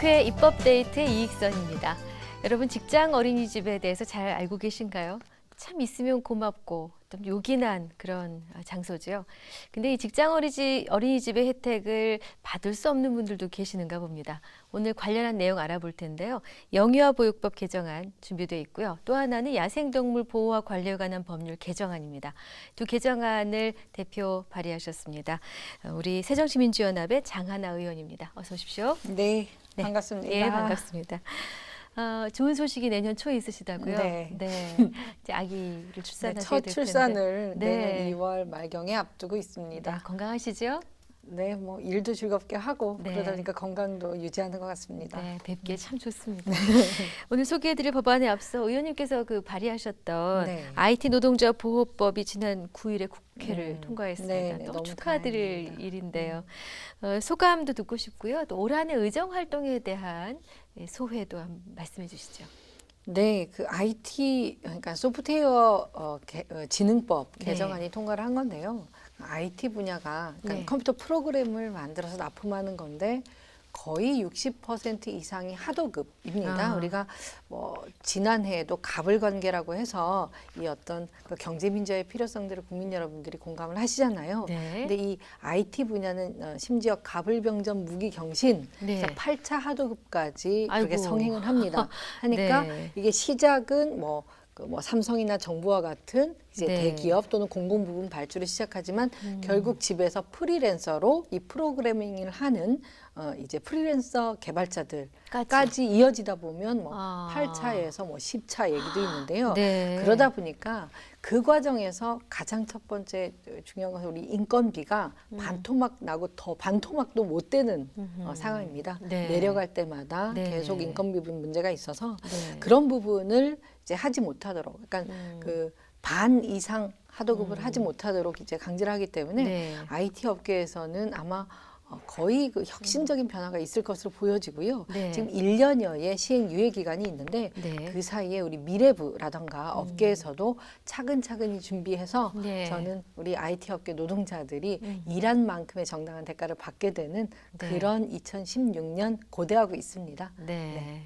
국회 입법데이트의 이익선입니다. 여러분 직장 어린이집에 대해서 잘 알고 계신가요? 참 있으면 고맙고 좀 요긴한 그런 장소죠. 근데 이 직장 어린이집의 혜택을 받을 수 없는 분들도 계시는가 봅니다. 오늘 관련한 내용 알아볼 텐데요. 영유아 보육법 개정안 준비되어 있고요. 또 하나는 야생동물 보호와 관리에 관한 법률 개정안입니다. 두 개정안을 대표 발의하셨습니다. 우리 새정치민주연합의 장하나 의원입니다. 어서 오십시오. 네, 반갑습니다. 네, 반갑습니다. 좋은 소식이 내년 초에 있으시다고요? 네. 네. 이제 아기를 출산하시게 첫 될 텐데. 출산을 네. 내년 2월 말경에 앞두고 있습니다. 네, 건강하시죠? 네, 뭐 일도 즐겁게 하고 네. 그러다 보니까 건강도 유지하는 것 같습니다. 네, 뵙기에 참 좋습니다. 오늘 소개해드릴 법안에 앞서 의원님께서 발의하셨던 네. IT 노동자 보호법이 지난 9일에 국회를 네. 통과했습니다. 네, 너무 너무 축하드릴 다행입니다. 일인데요. 소감도 듣고 싶고요. 또 올 한 해 의정 활동에 대한 소회도 한번 말씀해 주시죠. 네, 그 IT 그러니까 소프트웨어 진흥법 네. 개정안이 통과를 한 건데요. IT 분야가 그러니까 네. 컴퓨터 프로그램을 만들어서 납품하는 건데 거의 60% 이상이 하도급입니다. 아. 우리가 뭐 지난해에도 가불관계라고 해서 이 어떤 그 경제민주화의 필요성들을 국민 여러분들이 공감을 하시잖아요. 네. 근데 이 IT 분야는 심지어 가불병전 무기경신 네. 그래서 8차 하도급까지 그렇게 아이고. 성행을 합니다. 하니까 네. 이게 시작은 뭐 삼성이나 정부와 같은 이제 네. 대기업 또는 공공부문 발주를 시작하지만 결국 집에서 프리랜서로 이 프로그래밍을 하는 이제 프리랜서 개발자들까지 이어지다 보면 뭐 아. 8차에서 뭐 10차 얘기도 있는데요. 네. 그러다 보니까 그 과정에서 가장 첫 번째 중요한 것은 우리 인건비가 반토막 나고 더 반토막도 못 되는 상황입니다. 네. 내려갈 때마다 네. 계속 인건비 문제가 있어서 네. 그런 부분을 이제 하지 못하도록, 그러니까 그 반 이상 하도급을 하지 못하도록 이제 강제를 하기 때문에 네. IT 업계에서는 아마 거의 그 혁신적인 변화가 있을 것으로 보여지고요. 네. 지금 1년여의 시행 유예 기간이 있는데 네. 그 사이에 우리 미래부라던가 업계에서도 차근차근히 준비해서 네. 저는 우리 IT 업계 노동자들이 일한 만큼의 정당한 대가를 받게 되는 네. 그런 2016년 고대하고 있습니다. 네.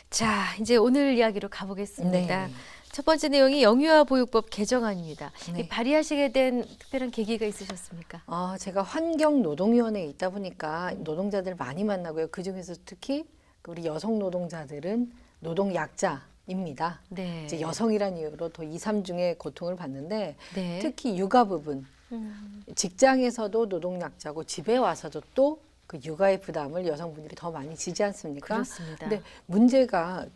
자, 이제 오늘 이야기로 가보겠습니다. 네. 첫 번째 내용이 영유아 보육법 개정안입니다. 네. 이 발의하시게 된 특별한 계기가 있으셨습니까? 제가 환경노동위원회에 있다 보니까 노동자들 많이 만나고요. 그중에서 특히 우리 여성 노동자들은 노동약자입니다. 네. 이제 여성이란 이유로 더 2, 3중의 고통을 받는데 네. 특히 육아 부분, 직장에서도 노동약자고 집에 와서도 또 그 육아의 부담을 여성분들이 더 많이 지지 않습니까? 그렇습니다. 근데 문제가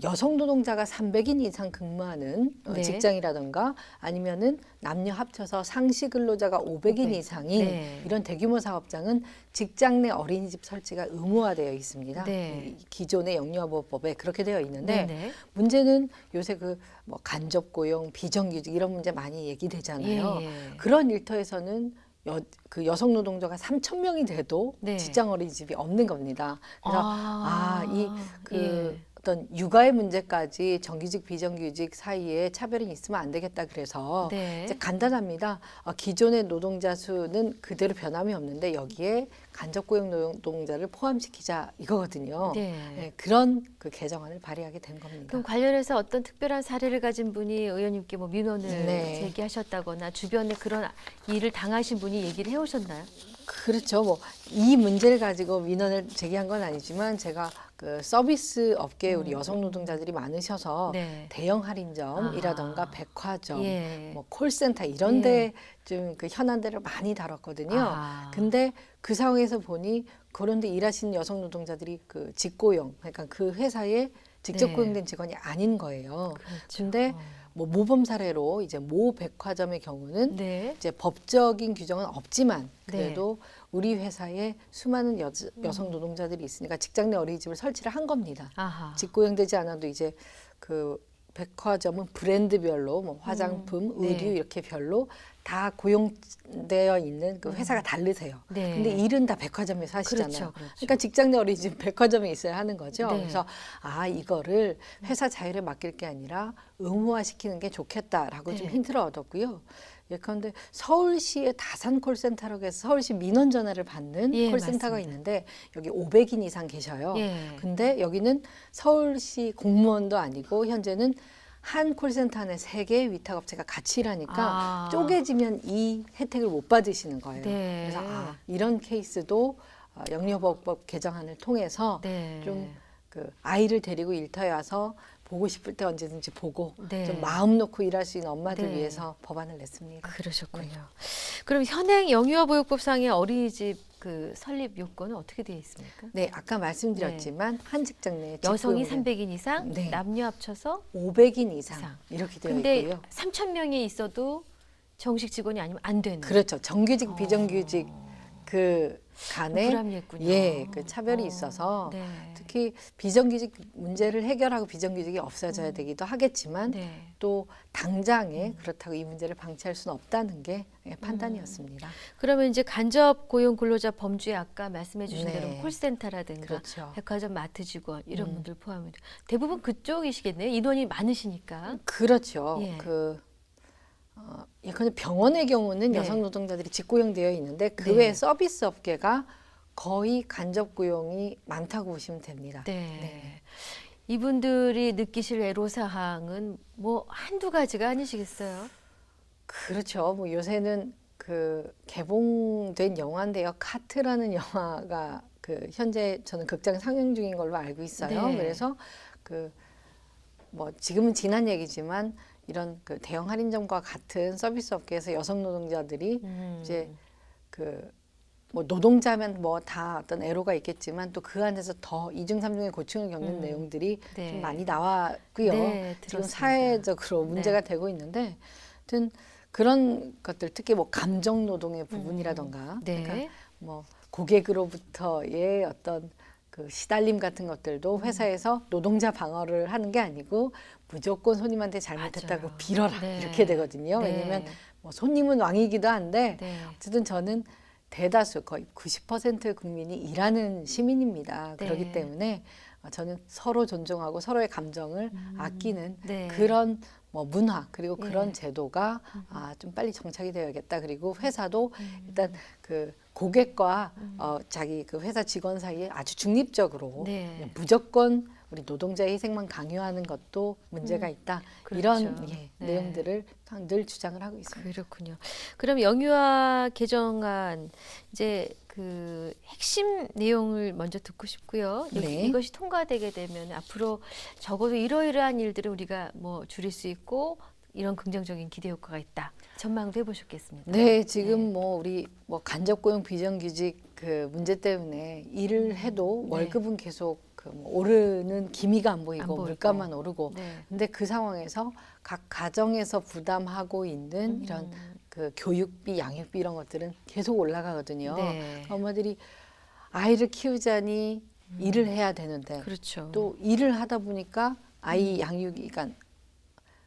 여성 노동자가 300인 이상 근무하는 네. 직장이라던가 아니면은 남녀 합쳐서 상시 근로자가 500인 500. 이상인 네. 이런 대규모 사업장은 직장 내 어린이집 설치가 의무화되어 있습니다. 네. 이 기존의 영유아보호법에 그렇게 되어 있는데 네네. 문제는 요새 뭐 간접 고용, 비정규직 이런 문제 많이 얘기되잖아요. 예. 그런 일터에서는 그 여성 노동자가 3천 명이 돼도 네. 직장 어린이집이 없는 겁니다. 그래서 예. 어떤 육아의 문제까지 정규직 비정규직 사이에 차별이 있으면 안 되겠다 그래서 네. 이제 간단합니다. 기존의 노동자 수는 그대로 변함이 없는데 여기에 간접 고용 노동자를 포함시키자 이거거든요. 네. 네, 그런 그 개정안을 발의하게 된 겁니다. 그럼 관련해서 어떤 특별한 사례를 가진 분이 의원님께 뭐 민원을 네. 제기하셨다거나 주변에 그런 일을 당하신 분이 얘기를 해오셨나요? 그렇죠. 뭐 이 문제를 가지고 민원을 제기한 건 아니지만 제가 그 서비스 업계에 우리 여성 노동자들이 많으셔서 네. 대형 할인점이라던가 아. 백화점, 예. 뭐 콜센터 이런데 좀 그 현안들을 많이 다뤘거든요. 아. 근데 그 상황에서 보니 그런데 일하시는 여성 노동자들이 그 직고용, 그러니까 그 회사에 직접 네. 고용된 직원이 아닌 거예요. 그렇죠. 근데 뭐 모범 사례로 이제 모 백화점의 경우는 네. 이제 법적인 규정은 없지만 네. 그래도 우리 회사에 수많은 여성 노동자들이 있으니까 직장 내 어린이집을 설치를 한 겁니다. 아하. 직고용되지 않아도 이제 그 백화점은 브랜드별로 뭐 화장품, 네. 의류 이렇게 별로 다 고용되어 있는 그 회사가 다르세요. 네. 근데 일은 다 백화점에서 하시잖아요. 그렇죠, 그렇죠. 그러니까 직장 내 어린이집 백화점에 있어야 하는 거죠. 네. 그래서 이거를 회사 자율에 맡길 게 아니라 의무화시키는 게 좋겠다라고 좀 네. 힌트를 얻었고요. 예컨대 서울시의 다산 콜센터라고 해서 서울시 민원 전화를 받는 예, 콜센터가 맞습니다. 있는데 여기 500인 이상 계셔요. 예. 근데 여기는 서울시 공무원도 아니고 현재는 한 콜센터 안에 3개의 위탁업체가 같이 일하니까 아. 쪼개지면 이 혜택을 못 받으시는 거예요. 네. 그래서 이런 케이스도 영유아보호법 개정안을 통해서 네. 좀 그 아이를 데리고 일터에 와서 보고 싶을 때 언제든지 보고 네. 좀 마음 놓고 일할 수 있는 엄마들 네. 위해서 법안을 냈습니다. 그러셨군요. 그럼 현행 영유아보육법상의 어린이집 그 설립 요건은 어떻게 되어 있습니까? 네, 아까 말씀드렸지만 한 직장 내에 여성이 직구용은 300인 이상, 네. 남녀 합쳐서 500인 이상, 이상. 이렇게 되어 근데 있고요. 3,000명이 있어도 정식 직원이 아니면 안 되는. 그렇죠. 정규직, 비정규직 그 간에 불합리했군요. 예, 그 차별이 있어서 네. 특히 비정규직 문제를 해결하고 비정규직이 없어져야 되기도 하겠지만 네. 또 당장에 그렇다고 이 문제를 방치할 수는 없다는 게 판단이었습니다. 그러면 이제 간접 고용 근로자 범주에 아까 말씀해 주신 네. 대로 콜센터라든가 그렇죠. 백화점 마트 직원 이런 분들 포함이 돼. 대부분 그쪽이시겠네요. 인원이 많으시니까. 그렇죠. 예. 예컨대 병원의 경우는 네. 여성 노동자들이 직고용되어 있는데 그 네. 외에 서비스 업계가 거의 간접 고용이 많다고 보시면 됩니다. 네. 이분들이 느끼실 애로사항은 뭐 한두 가지가 아니시겠어요? 그렇죠. 뭐 요새는 그 개봉된 영화인데요. 카트라는 영화가 그 현재 저는 극장 상영 중인 걸로 알고 있어요. 네. 그래서 그 뭐 지금은 지난 얘기지만 이런 그 대형 할인점과 같은 서비스 업계에서 여성 노동자들이 이제 그 뭐 노동자면 뭐 다 어떤 애로가 있겠지만 또 그 안에서 더 이중 삼중의 고충을 겪는 내용들이 네. 좀 많이 나왔고요. 네, 지금 들었습니다. 사회적으로 문제가 되고 있는데, 하여튼 그런 것들 특히 뭐 감정 노동의 부분이라던가, 네. 그러니까 뭐 고객으로부터의 어떤 그 시달림 같은 것들도 회사에서 노동자 방어를 하는 게 아니고 무조건 손님한테 잘못했다고 맞아요. 빌어라 네. 이렇게 되거든요. 네. 왜냐하면 뭐 손님은 왕이기도 한데 네. 어쨌든 저는 대다수 거의 90% 국민이 일하는 시민입니다. 네. 그렇기 때문에 저는 서로 존중하고 서로의 감정을 아끼는 네. 그런 뭐 문화 그리고 예. 그런 제도가 좀 빨리 정착이 되어야겠다. 그리고 회사도 일단 그 고객과 자기 그 회사 직원 사이에 아주 중립적으로 네. 그냥 무조건 우리 노동자의 희생만 강요하는 것도 문제가 있다. 그렇죠. 이런 네. 내용들을 늘 주장을 하고 있습니다. 그렇군요. 그럼 영유아 개정안 이제 그 핵심 내용을 먼저 듣고 싶고요. 네. 이것이 통과되게 되면 앞으로 적어도 이러이러한 일들을 우리가 뭐 줄일 수 있고 이런 긍정적인 기대 효과가 있다. 전망도 해보셨겠습니다. 네, 지금 뭐 우리 뭐 간접 고용 비정규직 그 문제 때문에 일을 해도 월급은 계속 그뭐 오르는 기미가 안 보이고, 안 보이고. 물가만 오르고. 네. 근데 그 상황에서 각 가정에서 부담하고 있는 이런 그 교육비, 양육비 이런 것들은 계속 올라가거든요. 네. 엄마들이 아이를 키우자니 일을 해야 되는데 그렇죠. 또 일을 하다 보니까 아이 양육이, 그러니까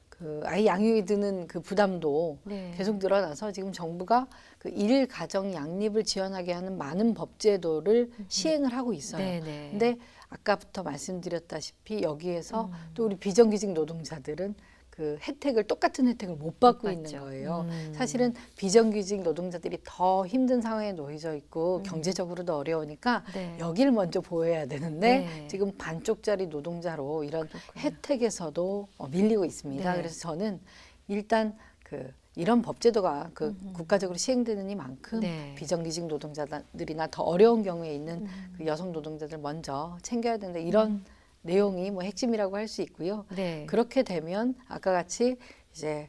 그 아이 양육에 드는 그 부담도 네. 계속 늘어나서 지금 정부가 그 일 가정 양립을 지원하게 하는 많은 법제도를 시행을 하고 있어요. 네, 네. 근데 아까부터 말씀드렸다시피 여기에서 또 우리 비정규직 노동자들은 그 혜택을 똑같은 혜택을 못 받고 있는 받죠. 거예요. 사실은 비정규직 노동자들이 더 힘든 상황에 놓여져 있고 경제적으로도 어려우니까 네. 여기를 먼저 보호해야 되는데 네. 지금 반쪽짜리 노동자로 이런 그렇군요. 혜택에서도 밀리고 있습니다. 네. 그래서 저는 일단 그 이런 법제도가 그 국가적으로 시행되는 이만큼 네. 비정규직 노동자들이나 더 어려운 경우에 있는 그 여성 노동자들 먼저 챙겨야 되는데 이런 내용이 뭐 핵심이라고 할 수 있고요. 네. 그렇게 되면 아까 같이 이제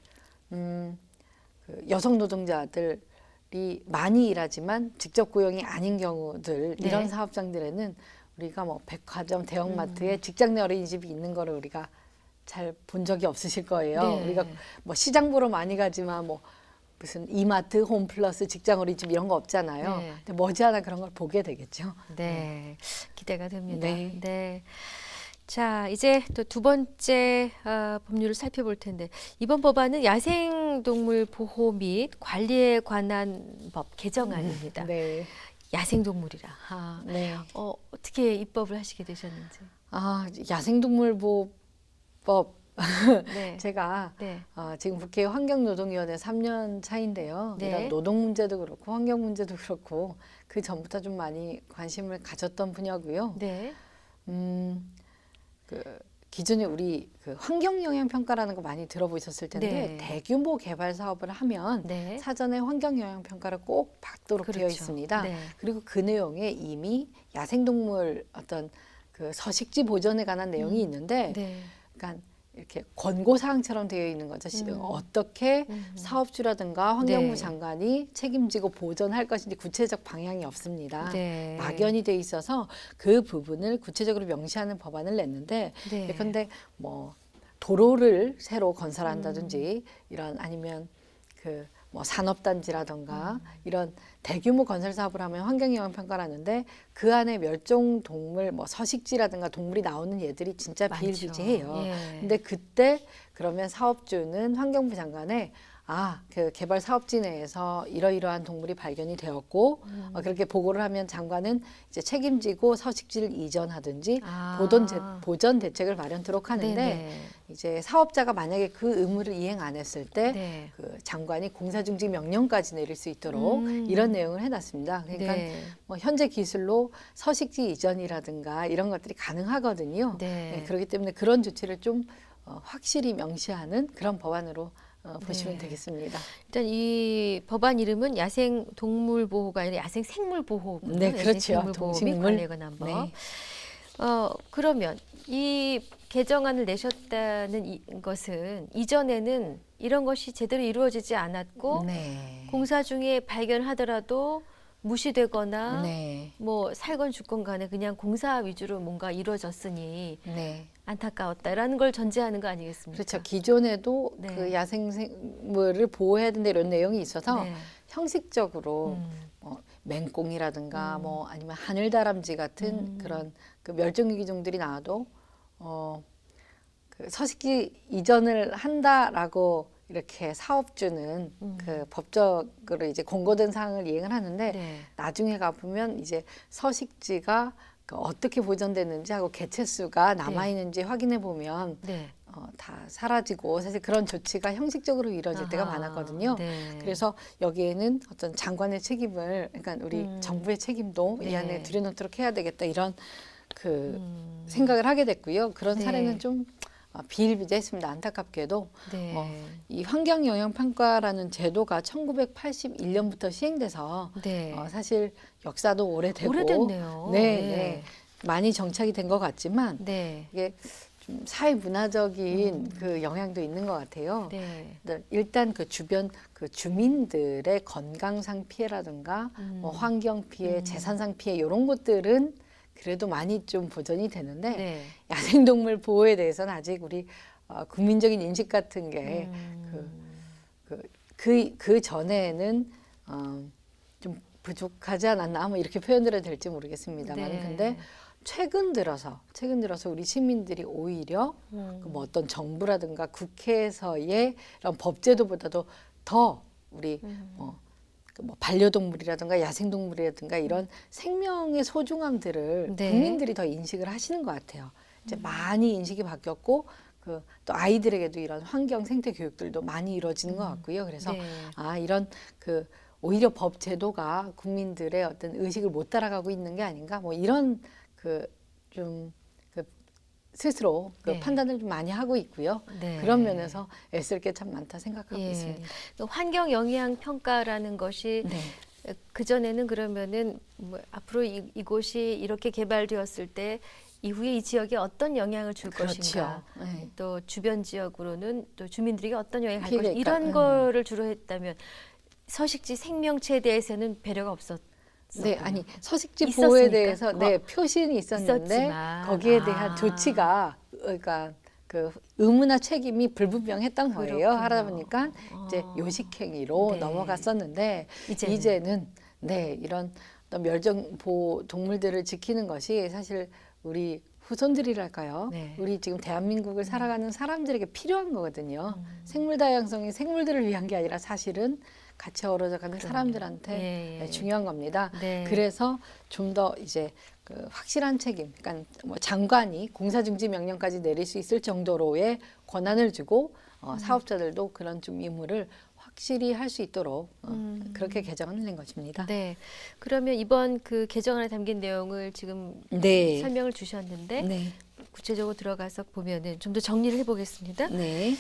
그 여성 노동자들이 많이 일하지만 직접 고용이 아닌 경우들 네. 이런 사업장들에는 우리가 뭐 백화점, 대형마트에 직장 내 어린이집이 있는 거를 우리가 잘 본 적이 없으실 거예요. 네. 우리가 뭐 시장 보러 많이 가지만 뭐 무슨 이마트, 홈플러스, 직장 어린이집 이런 거 없잖아요. 네. 근데 머지않아 그런 걸 보게 되겠죠. 네, 기대가 됩니다. 네. 네. 자, 이제 또 두 번째 법률을 살펴볼 텐데 이번 법안은 야생동물 보호 및 관리에 관한 법 개정안입니다. 네. 야생동물이라. 네. 어떻게 입법을 하시게 되셨는지. 야생동물보호법 네. 제가 네. 지금 국회 환경노동위원회 3년 차인데요. 네. 이런 노동 문제도 그렇고 환경 문제도 그렇고 그 전부터 좀 많이 관심을 가졌던 분야고요. 네. 그 기존에 우리 그 환경 영향 평가라는 거 많이 들어보셨을 텐데 네. 대규모 개발 사업을 하면 네. 사전에 환경 영향 평가를 꼭 받도록 되어 그렇죠. 있습니다. 네. 그리고 그 내용에 이미 야생동물 어떤 그 서식지 보존에 관한 내용이 있는데, 네. 그러니까 이렇게 권고 사항처럼 되어 있는 거죠. 어떻게 사업주라든가 환경부 네. 장관이 책임지고 보존할 것인지 구체적 방향이 없습니다. 네. 막연히 돼 있어서 그 부분을 구체적으로 명시하는 법안을 냈는데, 네. 예컨대 뭐 도로를 새로 건설한다든지 이런 아니면 그 뭐 산업단지라든가 이런 대규모 건설 사업을 하면 환경영향 평가를 하는데 그 안에 멸종 동물 뭐 서식지라든가 동물이 나오는 예들이 진짜 많죠. 비일비재해요. 예. 근데 그때 그러면 사업주는 환경부 장관에 그 개발 사업지 내에서 이러이러한 동물이 발견이 되었고 그렇게 보고를 하면 장관은 이제 책임지고 서식지를 이전하든지 보전 대책을 마련토록 하는데, 네네. 이제 사업자가 만약에 그 의무를 이행 안 했을 때 네. 그 장관이 공사중지 명령까지 내릴 수 있도록 이런 내용을 해놨습니다. 그러니까 네. 뭐 현재 기술로 서식지 이전이라든가 이런 것들이 가능하거든요. 네. 그렇기 때문에 그런 조치를 좀 확실히 명시하는 그런 법안으로 보시면 네. 되겠습니다. 일단 이 법안 이름은 야생 동물 보호가 아니라 야생 생물 보호군요. 네, 그렇죠. 생물 보호 및 동식물. 관리에 관한 법. 네. 그러면 이 개정안을 내셨다는 것은 이전에는 이런 것이 제대로 이루어지지 않았고 네. 공사 중에 발견하더라도 무시되거나 네. 뭐 살건 죽건 간에 그냥 공사 위주로 뭔가 이루어졌으니 네. 안타까웠다라는 걸 전제하는 거 아니겠습니까? 그렇죠. 기존에도 네. 그 야생생물을 보호해야 된다 이런 내용이 있어서 네. 형식적으로 맹꽁이라든가 뭐 아니면 하늘다람쥐 같은 그런 그 멸종위기종들이 나와도 그 서식지 이전을 한다라고 이렇게 사업주는 그 법적으로 이제 권고된 사항을 이행을 하는데, 네. 나중에 가보면 이제 서식지가 그 어떻게 보존됐는지 하고 개체 수가 남아 있는지 확인해 보면 네. 다 사라지고 사실 그런 조치가 형식적으로 이루어질 때가 아하, 많았거든요. 네. 그래서 여기에는 어떤 장관의 책임을, 그러니까 우리 정부의 책임도 이 네. 안에 들여놓도록 해야 되겠다 이런 그 생각을 하게 됐고요. 그런 네. 사례는 좀 비일비재했습니다. 안타깝게도 네. 이 환경영향평가라는 제도가 1981년부터 시행돼서 네. 사실 역사도 오래되고 오래됐네요. 네, 네. 네. 많이 정착이 된 것 같지만 네. 이게 좀 사회 문화적인 그 영향도 있는 것 같아요. 네. 일단 그 주변 그 주민들의 건강상 피해라든가 뭐 환경 피해, 재산상 피해 이런 것들은 그래도 많이 좀 보전이 되는데 네. 야생동물 보호에 대해서는 아직 우리 국민적인 인식 같은 게 그 전에는 좀 부족하지 않았나 뭐 이렇게 표현드려야 될지 모르겠습니다만, 네. 근데 최근 들어서 우리 시민들이 오히려 그뭐 어떤 정부라든가 국회에서의 이런 법제도보다도 더 우리 뭐 반려동물이라든가 야생동물이라든가 이런 생명의 소중함들을 네. 국민들이 더 인식을 하시는 것 같아요. 이제 많이 인식이 바뀌었고 그 또 아이들에게도 이런 환경 생태 교육들도 많이 이루어지는 것 같고요. 그래서 네. 이런 그 오히려 법 제도가 국민들의 어떤 의식을 못 따라가고 있는 게 아닌가 뭐 이런 그 좀 그 스스로 그 네. 판단을 좀 많이 하고 있고요. 네. 그런 면에서 애쓸 게 참 많다 생각하고 예. 있습니다. 그 환경 영향 평가라는 것이 네. 그 전에는 그러면은 뭐 앞으로 이곳이 이렇게 개발되었을 때 이후에 이 지역에 어떤 영향을 줄 것인가, 그렇죠. 네. 또 주변 지역으로는 또 주민들에게 어떤 영향을 갈 피해가 것인가 이런 있다. 거를 주로 했다면 서식지 생명체에 대해서는 배려가 없었. 네, 아니 서식지 있었으니까. 보호에 대해서 표시는 있었는데 있었지만. 거기에 대한 조치가 그러니까 그 의무나 책임이 불분명했던 거예요. 그렇군요. 하다 보니까 이제 요식행위로 네. 넘어갔었는데 이제는. 이제는 이런 어떤 멸종 보호 동물들을 지키는 것이 사실 우리 후손들이랄까요? 네. 우리 지금 대한민국을 살아가는 사람들에게 필요한 거거든요. 생물 다양성이 생물들을 위한 게 아니라 사실은 같이 어우러져가는 사람들한테 예, 예. 중요한 겁니다. 네. 그래서 좀 더 이제 그 확실한 책임, 그러니까 뭐 장관이 공사중지 명령까지 내릴 수 있을 정도로의 권한을 주고 사업자들도 그런 좀 의무를 확실히 할 수 있도록 그렇게 개정을 낸 것입니다. 네. 그러면 이번 그 개정안에 담긴 내용을 지금 네. 설명을 주셨는데 네. 구체적으로 들어가서 보면은 좀 더 정리를 해보겠습니다. 네.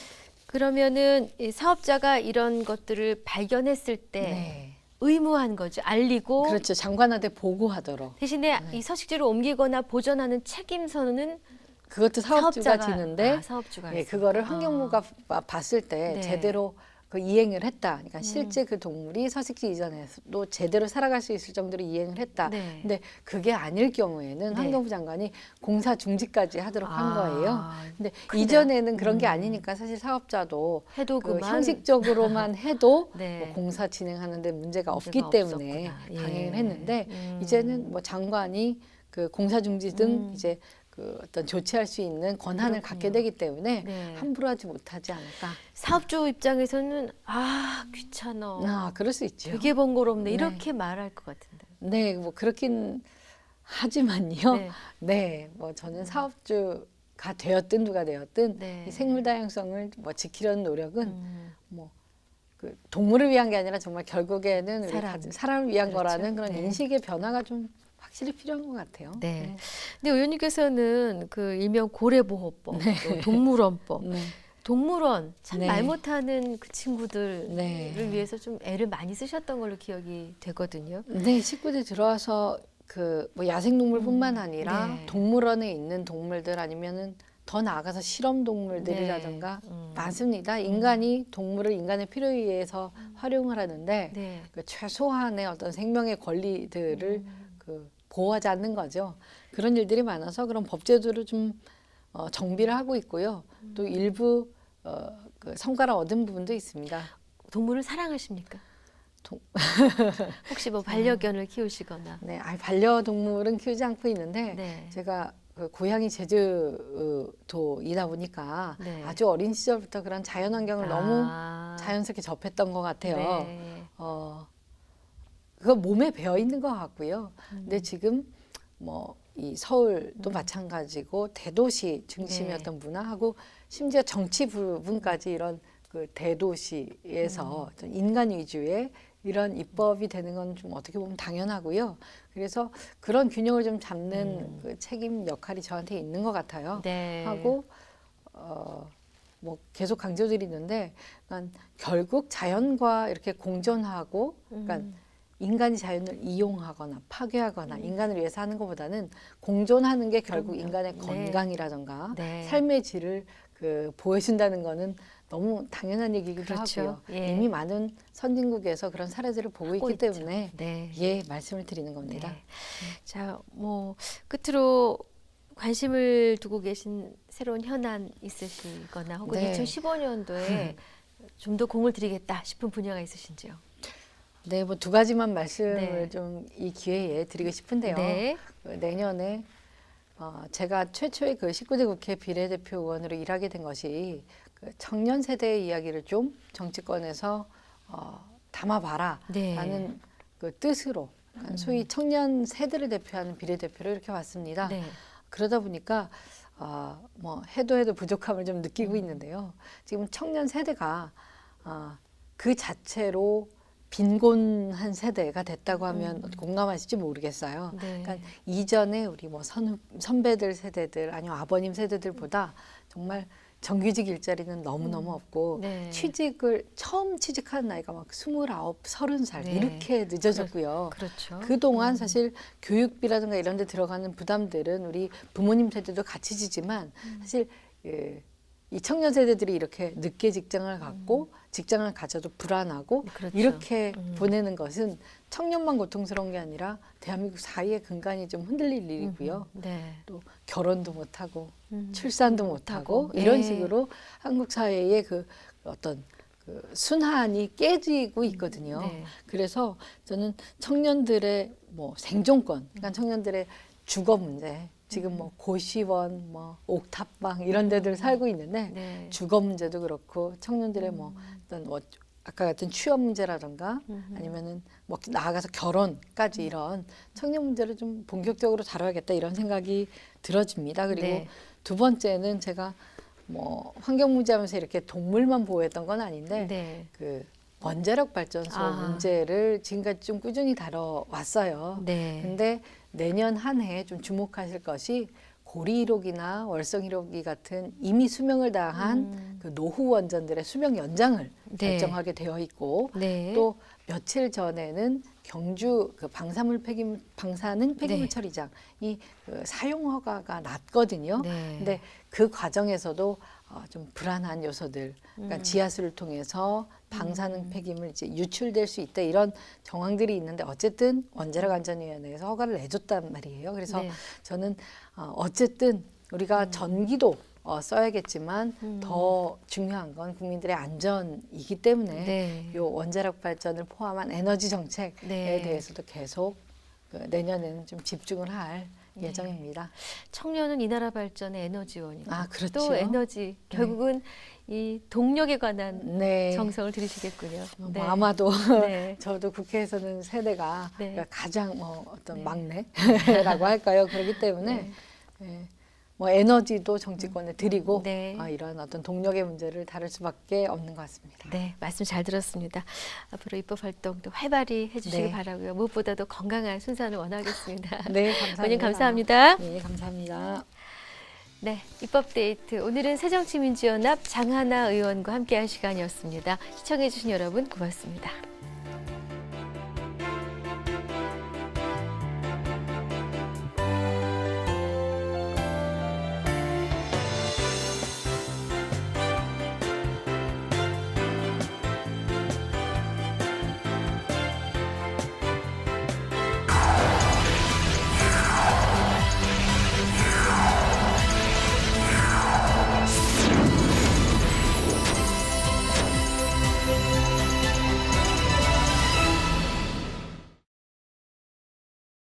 그러면은 이 사업자가 이런 것들을 발견했을 때 네. 의무한 거죠. 알리고 그렇죠. 장관한테 보고하도록. 대신에 이 서식지를 옮기거나 보존하는 책임서는 그것도 사업주가 사업자가- 지는데 사업주가 예, 있습니다. 그거를 환경부가 봤을 때 네. 제대로 그 이행을 했다. 그러니까 실제 그 동물이 서식지 이전에도 제대로 살아갈 수 있을 정도로 이행을 했다. 네. 근데 그게 아닐 경우에는 네. 환경부 장관이 공사 중지까지 하도록 한 거예요. 근데 큰데요? 이전에는 그런 게 아니니까 사실 사업자도 해도 그 그만 형식적으로만 해도 네. 뭐 공사 진행하는데 문제가 없기 문제가 때문에 없었구나. 예. 강행을 했는데 이제는 뭐 장관이 그 공사 중지 등 이제 그 어떤 조치할 수 있는 권한을 갖게 되기 때문에 네. 함부로 하지 못하지 않을까. 사업주 입장에서는 귀찮아. 그럴 수 있죠. 되게 번거롭네. 네. 이렇게 말할 것 같은데. 네, 뭐 그렇긴 하지만요. 네. 네, 뭐 저는 사업주가 되었든 누가 되었든 네. 이 생물 다양성을 뭐 지키려는 노력은 음. 뭐 그 동물을 위한 게 아니라 정말 결국에는 우리 사람. 가진 사람을 위한 그렇죠. 거라는 그런 네. 인식의 변화가 좀 확실히 필요한 것 같아요. 네. 근데 의원님께서는 그 일명 고래보호법, 또 동물원법, 네. 동물원 참 네. 말 못하는 그 친구들을 네. 위해서 좀 애를 많이 쓰셨던 걸로 기억이 되거든요. 네, 식구들 들어와서 그 뭐 야생동물뿐만 아니라 네. 동물원에 있는 동물들 아니면은 더 나아가서 실험 동물들이라든가 네. 많습니다. 인간이 동물을 인간의 필요에 의해서 활용을 하는데 네. 그 최소한의 어떤 생명의 권리들을 그 보호하지 않는 거죠. 그런 일들이 많아서 그런 법제도를 좀 정비를 하고 있고요. 또 일부 그 성과를 얻은 부분도 있습니다. 동물을 사랑하십니까? 동- 혹시 뭐 반려견을 키우시거나. 네, 반려동물은 키우지 않고 있는데 네. 제가 그 고향이 제주도이다 보니까 네. 아주 어린 시절부터 그런 자연 환경을 너무 아. 자연스럽게 접했던 것 같아요. 네. 그거 몸에 배어 있는 것 같고요. 근데 지금 뭐 이 서울도 마찬가지고 대도시 중심이었던 문화하고 심지어 정치 부분까지 이런 그 대도시에서 좀 인간 위주의 이런 입법이 되는 건 좀 어떻게 보면 당연하고요. 그래서 그런 균형을 좀 잡는 그 책임 역할이 저한테 있는 것 같아요. 네. 하고 뭐 계속 강조드리는데, 그러니까 결국 자연과 이렇게 공존하고, 그러니까 인간이 자연을 이용하거나 파괴하거나 인간을 위해서 하는 것보다는 공존하는 게 결국 그럼요. 인간의 네. 건강이라던가 네. 삶의 질을 그 보여준다는 거는 너무 당연한 얘기이기도 그렇죠. 하고요. 예. 이미 많은 선진국에서 그런 사례들을 보고 하고 있기 있죠. 때문에 네. 예, 말씀을 드리는 겁니다. 네. 자, 뭐 끝으로 관심을 두고 계신 새로운 현안 있으시거나 혹은 네. 2015년도에 좀 더 공을 들이겠다 싶은 분야가 있으신지요? 네, 뭐 두 가지만 말씀을 네. 좀 이 기회에 드리고 싶은데요. 네. 그 내년에 제가 최초의 그 19대 국회 비례대표 의원으로 일하게 된 것이 그 청년 세대의 이야기를 좀 정치권에서 담아봐라 네. 라는 그 뜻으로 소위 청년 세대를 대표하는 비례대표를 이렇게 왔습니다. 네. 그러다 보니까 뭐 해도 부족함을 좀 느끼고 있는데요. 지금 청년 세대가 그 자체로 빈곤한 세대가 됐다고 하면 공감하실지 모르겠어요. 네. 그러니까 이전에 우리 뭐 선배들 세대들 아니면 아버님 세대들보다 정말 정규직 일자리는 너무너무 없고 네. 처음 취직한 나이가 막 29, 30살 네. 이렇게 늦어졌고요. 그렇죠. 그동안 사실 교육비라든가 이런 데 들어가는 부담들은 우리 부모님 세대도 같이 지지만 사실 이 청년 세대들이 이렇게 늦게 직장을 갖고 직장을 가져도 불안하고 그렇죠. 이렇게 보내는 것은 청년만 고통스러운 게 아니라 대한민국 사회의 근간이 좀 흔들릴 일이고요. 네. 또 결혼도 못하고 출산도 못하고 이런 예. 식으로 한국 사회의 그 어떤 그 순환이 깨지고 있거든요. 네. 그래서 저는 청년들의 뭐 생존권, 그러니까 청년들의 주거 문제, 지금 뭐 고시원, 뭐 옥탑방 이런 데들 살고 있는데 네. 주거 문제도 그렇고 청년들의 뭐 어떤 뭐 아까 같은 취업 문제라든가 아니면은 뭐 나아가서 결혼까지 이런 청년 문제를 좀 본격적으로 다뤄야겠다 이런 생각이 들어집니다. 그리고 네. 두 번째는 제가 뭐 환경 문제하면서 이렇게 동물만 보호했던 건 아닌데 네. 그 원자력 발전소 문제를 지금까지 좀 꾸준히 다뤄왔어요. 네. 근데 내년 한 해 좀 주목하실 것이 고리 1호기나 월성 1호기 같은 이미 수명을 다한 그 노후 원전들의 수명 연장을 네. 결정하게 되어 있고 네. 또 며칠 전에는 경주 그 방사능 폐기물 네. 처리장이 그 사용 허가가 났거든요. 네. 근데 그 과정에서도 좀 불안한 요소들, 그러니까 지하수를 통해서 방사능 폐기물 이제 유출될 수 있다 이런 정황들이 있는데 어쨌든 원자력 안전위원회에서 허가를 내줬단 말이에요. 그래서 네. 저는 어쨌든 우리가 전기도 써야겠지만 더 중요한 건 국민들의 안전이기 때문에 네. 요 원자력 발전을 포함한 에너지 정책에 네. 대해서도 계속 그 내년에는 좀 집중을 할 예정입니다. 청년은 이 나라 발전의 에너지원이고 그렇죠. 또 에너지 결국은 이 동력에 관한 네. 정성을 들이시겠군요. 뭐 아마도 네. 저도 국회에서는 세대가 네. 그러니까 가장 어떤 네. 막내라고 할까요? 그렇기 때문에 네. 예, 뭐 에너지도 정치권에 드리고 네. 이런 어떤 동력의 문제를 다룰 수밖에 없는 것 같습니다. 네, 말씀 잘 들었습니다. 앞으로 입법 활동도 활발히 해주시기 네. 바라고요. 무엇보다도 건강한 순산을 원하겠습니다. 네, 감사합니다. 원님 감사합니다. 네, 감사합니다. 네, 입법데이트 오늘은 새정치민주연합 장하나 의원과 함께한 시간이었습니다. 시청해주신 여러분 고맙습니다.